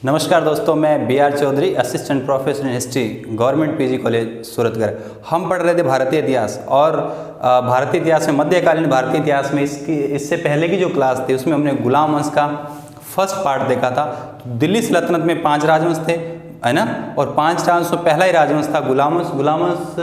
नमस्कार दोस्तों, मैं BR. Chaudhary, assistant professor in history, government PG college Suratgarh. हम पढ़ रहे थे भारतीय इतिहास और भारतीय इतिहास में मध्यकालीन भारतीय इतिहास में इससे पहले की जो क्लास थी उसमें हमने गुलाम वंश का फर्स्ट पार्ट देखा था। दिल्ली सल्तनत में 5 राजवंश थे, है ना, और 5 राजवंश में पहला ही राजवंश था गुलाम वंश। गुलाम वंश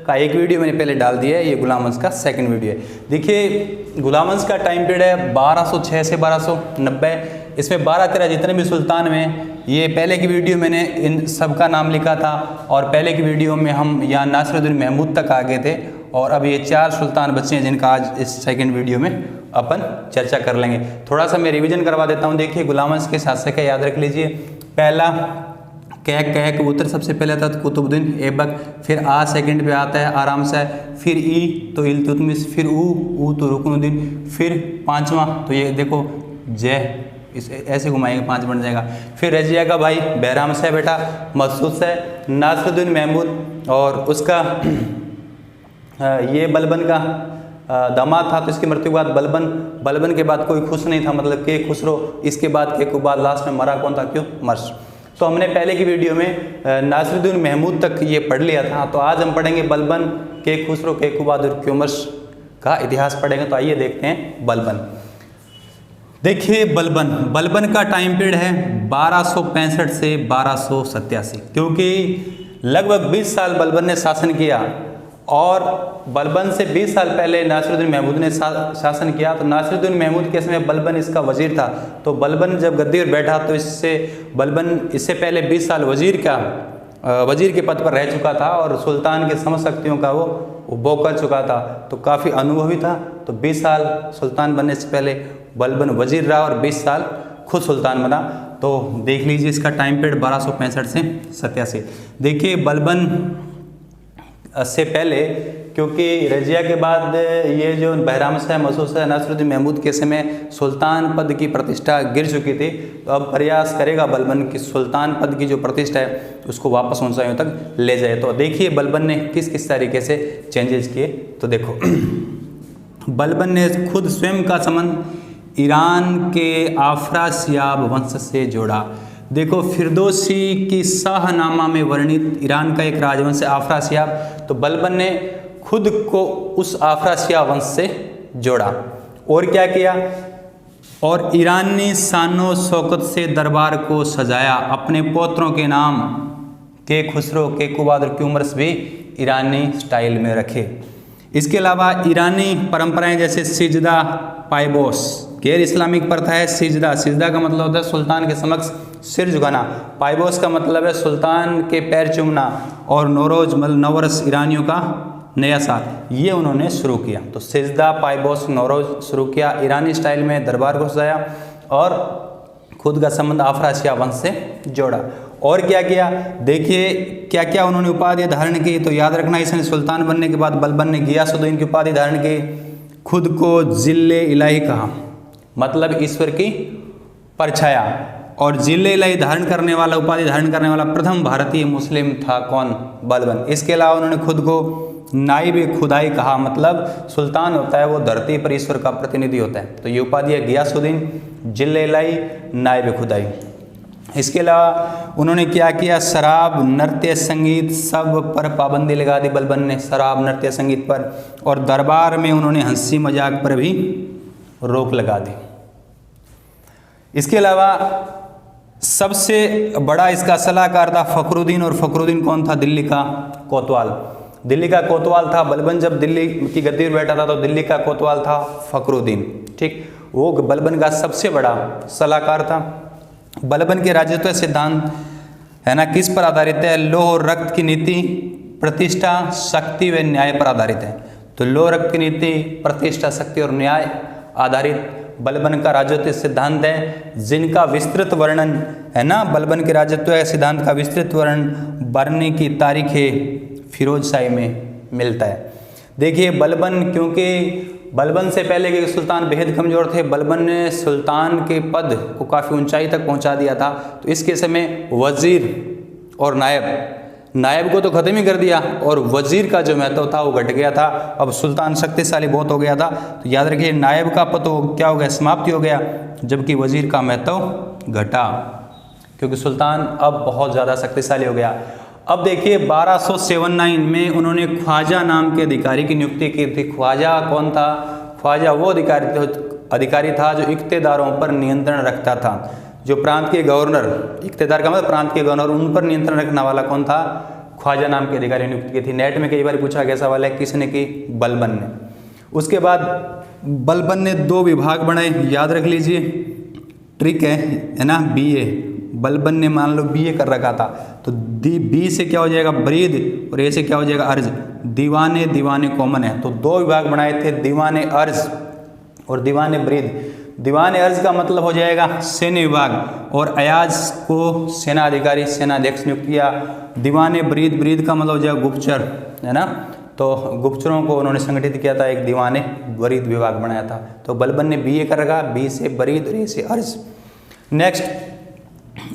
का एक वीडियो मैंने पहले डाल दिया है, ये गुलाम वंश का सेकंड वीडियो है। देखिए गुलाम वंश का टाइम पीरियड है 1206 से 1290। इसमें 12-13 जितने भी सुल्तान में, ये पहले की वीडियो मैंने इन सब का नाम लिखा था और पहले की वीडियो में हम यहाँ नासिरुद्दीन महमूद तक आ गए थे और अब ये 4 सुल्तान बचे हैं जिनका आज इस सेकंड वीडियो में अपन चर्चा कर लेंगे। थोड़ा सा मैं रिवीजन करवा देता हूँ। देखिए गुलाम वंश के शासक है, याद रख लीजिए। पहला कह कबूतर सबसे पहले आता है कुतुबुद्दीन ऐबक, फिर आ सेकंड पे आता है आराम से, फिर ई तो इल्तुतमिश, फिर ऊ तो रुकनुद्दीन, फिर 5वां तो ये देखो जय, इसे ऐसे घुमाएंगे 5 बन जाएगा। फिर रजिया का भाई बहराम से बेटा मसूद से, नासिरुद्दीन महमूद और उसका ये बलबन का दामाद था, तो इसकी मृत्यु के बाद बलबन के बाद कोई खुश नहीं था, मतलब के खुसरो। इसके बाद के कुबाद लास्ट में मरा कौन था, क्यों मर्श। तो हमने पहले की वीडियो में नासिरुद्दीन महमूद तक ये पढ़ लिया था। तो आज हम पढ़ेंगे बलबन, के खुसरो, के कुबाद और क्योमर्श का इतिहास पढ़ेंगे। तो आइए देखते हैं बलबन। देखिए बलबन का टाइम पीरियड है 1265 से 1287, क्योंकि लगभग 20 साल बलबन ने शासन किया और बलबन से 20 साल पहले नासिरुद्दीन महमूद ने शासन किया। तो नासिरुद्दीन महमूद के समय बलबन इसका वजीर था। तो बलबन जब गद्दी पर बैठा तो बलबन इससे पहले 20 साल वजीर के पद पर रह चुका था और सुल्तान के समस्त शक्तियों का वो उपभोग कर चुका था, तो काफ़ी अनुभवी था। तो 20 साल सुल्तान बनने से पहले बलबन वजीर रहा और 20 साल खुद सुल्तान बना। तो देख लीजिए इसका टाइम पीरियड 1265 से 87। देखिए बलबन से पहले, क्योंकि रजिया के बाद ये जो बहराम शाह, मसूद शाह, नासिरुद्दीन महमूद के समय सुल्तान पद की प्रतिष्ठा गिर चुकी थी। तो अब प्रयास करेगा बलबन कि सुल्तान पद की जो प्रतिष्ठा है उसको वापस ऊंचाइयों तक ले जाए। तो देखिए बलबन ने किस किस तरीके से चेंजेस किए। तो देखो बलबन ने खुद स्वयं का संबंध ईरान के आफरासियाब वंश से जोड़ा। देखो फिरदौसी की शाहनामा में वर्णित ईरान का एक राजवंश है आफरासियाब, तो बलबन ने खुद को उस आफरासियाब वंश से जोड़ा। और क्या किया, और ईरानी शानो शौकत से दरबार को सजाया। अपने पोत्रों के नाम के खुसरो, के कुबाद और क्यूमर्स भी ईरानी स्टाइल में रखे। इसके अलावा ईरानी परंपराएं जैसे सिजदा, पाइबोस, गैर इस्लामिक प्रथा है सिजदा का मतलब होता है सुल्तान के समक्ष सिर झुकाना, पाइबोस का मतलब है सुल्तान के पैर चूमना, और नौरोज मतलब नवरस ईरानियों का नया साल, ये उन्होंने शुरू किया। तो सिजदा, पाइबोस, नौरोज शुरू किया, ईरानी स्टाइल में दरबार को सजाया और खुद का संबंध आफरासिया वंश से जोड़ा। और क्या किया, देखिए क्या क्या उन्होंने उपाधि धारण की। तो याद रखना, इसने सुल्तान बनने के बाद बलबन ने गियासुद्दीन की उपाधि धारण की। खुद को जिल्ले इलाही कहा, मतलब ईश्वर की परछाया, और जिले इलाही धारण करने वाला, उपाधि धारण करने वाला प्रथम भारतीय मुस्लिम था कौन, बलबन। इसके अलावा उन्होंने खुद को नाइब खुदाई कहा, मतलब सुल्तान होता है वो धरती पर ईश्वर का प्रतिनिधि होता है। तो ये उपाधि है गियासुद्दीन, जिले इलाही, नाइब खुदाई। इसके अलावा उन्होंने क्या किया, शराब, नृत्य, संगीत सब पर पाबंदी लगा दी बलबन ने, शराब, नृत्य, संगीत पर। और दरबार में उन्होंने हंसी मजाक पर भी रोक लगा दी। इसके अलावा सबसे बड़ा इसका सलाहकार था फखरुद्दीन, और फखरुद्दीन कौन था, दिल्ली का कोतवाल। दिल्ली का कोतवाल था बलबन, जब दिल्ली की गद्दी पर बैठा था तो दिल्ली का कोतवाल था फखरुद्दीन। ठीक, वो बलबन का सबसे बड़ा सलाहकार था। बलबन के राजत्व सिद्धांत है ना किस पर आधारित है, लौह और रक्त की नीति, प्रतिष्ठा, शक्ति व न्याय पर आधारित है। तो लौह, रक्त की नीति, प्रतिष्ठा, शक्ति और न्याय आधारित बलबन का राजत्व सिद्धांत है, जिनका विस्तृत वर्णन है ना, बलबन के राजत्व सिद्धांत का विस्तृत वर्णन बनने की तारीख फिरोज शाही में मिलता है। देखिए बलबन, क्योंकि बलबन से पहले के सुल्तान बेहद कमजोर थे, बलबन ने सुल्तान के पद को काफ़ी ऊंचाई तक पहुंचा दिया था। तो इसके समय वजीर और नायब को तो खत्म ही कर दिया और वजीर का जो महत्व था वो घट गया था। अब सुल्तान शक्तिशाली बहुत हो गया था। तो याद रखिए नायब का पद तो क्या हो गया, समाप्ति हो गया, जबकि वजीर का महत्व घटा। क्योंकि सुल्तान अब बहुत ज़्यादा शक्तिशाली हो गया। अब देखिए 1279 में उन्होंने ख्वाजा नाम के अधिकारी की नियुक्ति की थी। ख्वाजा कौन था? ख्वाजा वो अधिकारी था जो इख्तेदारों पर नियंत्रण रखता था। जो प्रांत के गवर्नर, इख्तेदार का मतलब प्रांत के गवर्नर, उन पर नियंत्रण रखने वाला कौन था? ख्वाजा नाम के अधिकारी नियुक्त की थी। नेट में कई बार पूछा गया सवाल है, किसने की? बलबन ने। उसके बाद बलबन ने 2 विभाग बनाए, याद रख लीजिए, ट्रिक है ना, BA। बलबन ने मान लो BA कर रखा था, तो B से क्या हो जाएगा? ब्रीद, और A से क्या हो जाएगा? अर्ज। दीवाने कॉमन है, तो 2 विभाग बनाए थे, दीवाने अर्ज और दीवाने ब्रीद। दीवाने अर्ज का मतलब हो जाएगा सैन्य विभाग, और अयाज को सेना अधिकारी, सेनाध्यक्ष नियुक्त किया। दीवाने ब्रीद का मतलब हो जाएगा गुप्तचर, है ना, तो गुप्तचरों को उन्होंने संगठित किया था, एक दीवाने ब्रीद विभाग बनाया था। तो बलबन ने BA कर रखा, B से ब्रीद और A से अर्ज। नेक्स्ट,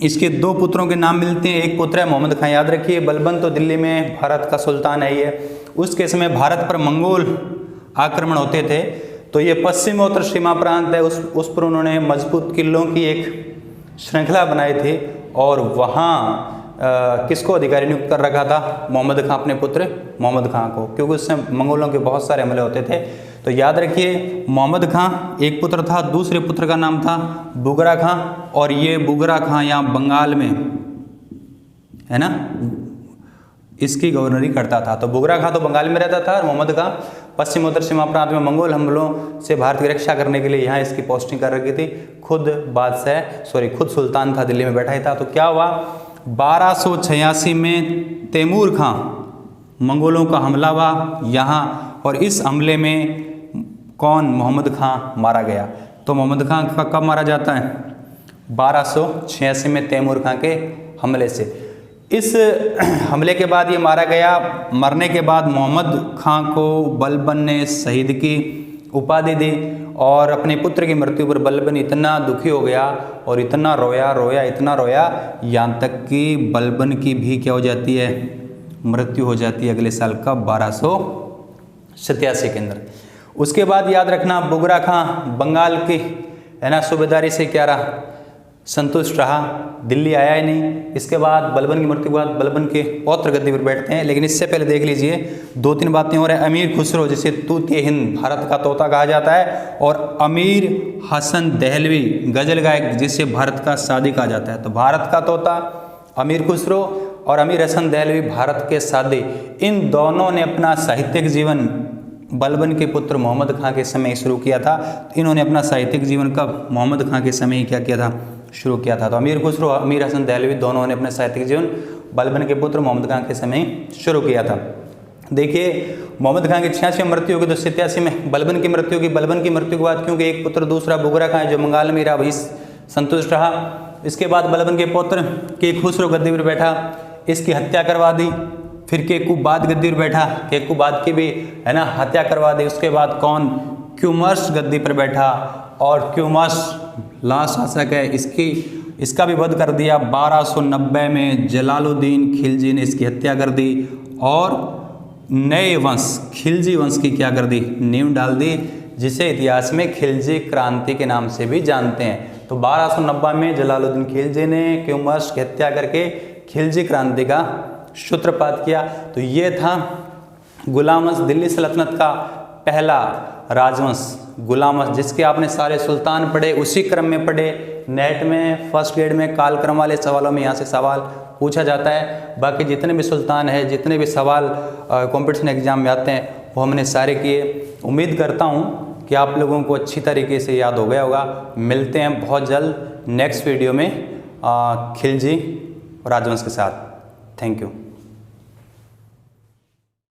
इसके 2 पुत्रों के नाम मिलते हैं। एक पुत्र है मोहम्मद खां, याद रखिए। बलबन तो दिल्ली में भारत का सुल्तान है ये। उसके समय भारत पर मंगोल आक्रमण होते थे, तो ये पश्चिमोत्तर सीमा प्रांत है, उस पर उन्होंने मजबूत किलों की एक श्रृंखला बनाई थी, और वहाँ किसको अधिकारी नियुक्त कर रखा था? मोहम्मद खां, अपने पुत्र मोहम्मद खां को, क्योंकि उससे मंगोलों के बहुत सारे हमले होते थे। तो याद रखिए, मोहम्मद खां एक पुत्र था, दूसरे पुत्र का नाम था बुगरा खां, और ये बुगरा खां यहाँ बंगाल में, है ना, इसकी गवर्नरी करता था। तो बुगरा खां तो बंगाल में रहता था, और मोहम्मद खां पश्चिमोत्तर सीमा प्रांत में मंगोल हमलों से भारत की रक्षा करने के लिए यहाँ इसकी पोस्टिंग कर रखी थी। खुद सुल्तान था, दिल्ली में बैठा ही था। तो क्या हुआ? 1286 में तैमूर खां, मंगोलों का हमला हुआ यहाँ, और इस हमले में कौन? मोहम्मद खां मारा गया। तो मोहम्मद खां का कब मारा जाता है? 1286 में तैमूर खां के हमले से। इस हमले के बाद ये मारा गया। मरने के बाद मोहम्मद खां को बलबन ने शहीद की उपाधि दी, और अपने पुत्र की मृत्यु पर बलबन इतना दुखी हो गया और इतना रोया, यहाँ तक कि बलबन की भी क्या हो जाती है? मृत्यु हो जाती है अगले साल का 1287 के अंदर। उसके बाद याद रखना, बुगरा खां बंगाल की, है ना, सूबेदारी से क्या रहा? संतुष्ट रहा, दिल्ली आया ही नहीं। इसके बाद बलबन की मृत्यु के बाद बलबन के पौत्र गद्दी पर बैठते हैं। लेकिन इससे पहले देख लीजिए 2-3 बातें और है। अमीर खुसरो, जिसे तूतिए हिंद, भारत का तोता कहा जाता है, और अमीर हसन दहलवी, गजल गायक, जिसे भारत का सादी कहा जाता है। तो भारत का तोता अमीर खुसरो और अमीर हसन दहलवी भारत के सादी, इन दोनों ने अपना साहित्यिक जीवन बलबन के पुत्र मोहम्मद खां के समय शुरू किया था। इन्होंने अपना साहित्यिक जीवन कब? मोहम्मद खां के समय ही क्या किया था? शुरू किया था। तो अमीर खुसरो, अमीर हसन दहलवी दोनों ने अपने साहित्यिक जीवन बलबन के पुत्र मोहम्मद खां के समय शुरू किया था। देखिए, मोहम्मद खां की 86 में मृत्यु होगी, तो 87 में बलबन की मृत्यु होगी। बलबन की मृत्यु के बाद क्योंकि एक पुत्र दूसरा बुगरा खां जो बंगाल में रहा, वही संतुष्ट रहा। इसके बाद बलबन के पुत्र के खुसरो गद्दी पर बैठा, इसकी हत्या करवा दी। फिर केकूबाद गद्दी पर बैठा, केकूबाद की भी, है ना, हत्या करवा दी। उसके बाद कौन? क्यूमर्स गद्दी पर बैठा, और क्यूमर्स लास्ट शासक है, इसका भी वध कर दिया। 1290 में जलालुद्दीन खिलजी ने इसकी हत्या कर दी, और नए वंश खिलजी वंश की क्या कर दी? नींव डाल दी, जिसे इतिहास में खिलजी क्रांति के नाम से भी जानते हैं। तो 1290 में जलालुद्दीन खिलजी ने क्यूमर्स की हत्या करके खिलजी क्रांति का सूत्रपात किया। तो ये था गुलाम वंश, दिल्ली सल्तनत का पहला राजवंश गुलाम वंश, जिसके आपने सारे सुल्तान पढ़े, उसी क्रम में पढ़े। नेट में फर्स्ट ग्रेड में कालक्रम वाले सवालों में यहाँ से सवाल पूछा जाता है। बाकी जितने भी सुल्तान है, जितने भी सवाल कंपटीशन एग्जाम में आते हैं, वो हमने सारे किए। उम्मीद करता हूँ कि आप लोगों को अच्छी तरीके से याद हो गया होगा। मिलते हैं बहुत जल्द नेक्स्ट वीडियो में खिलजी राजवंश के साथ। Thank you.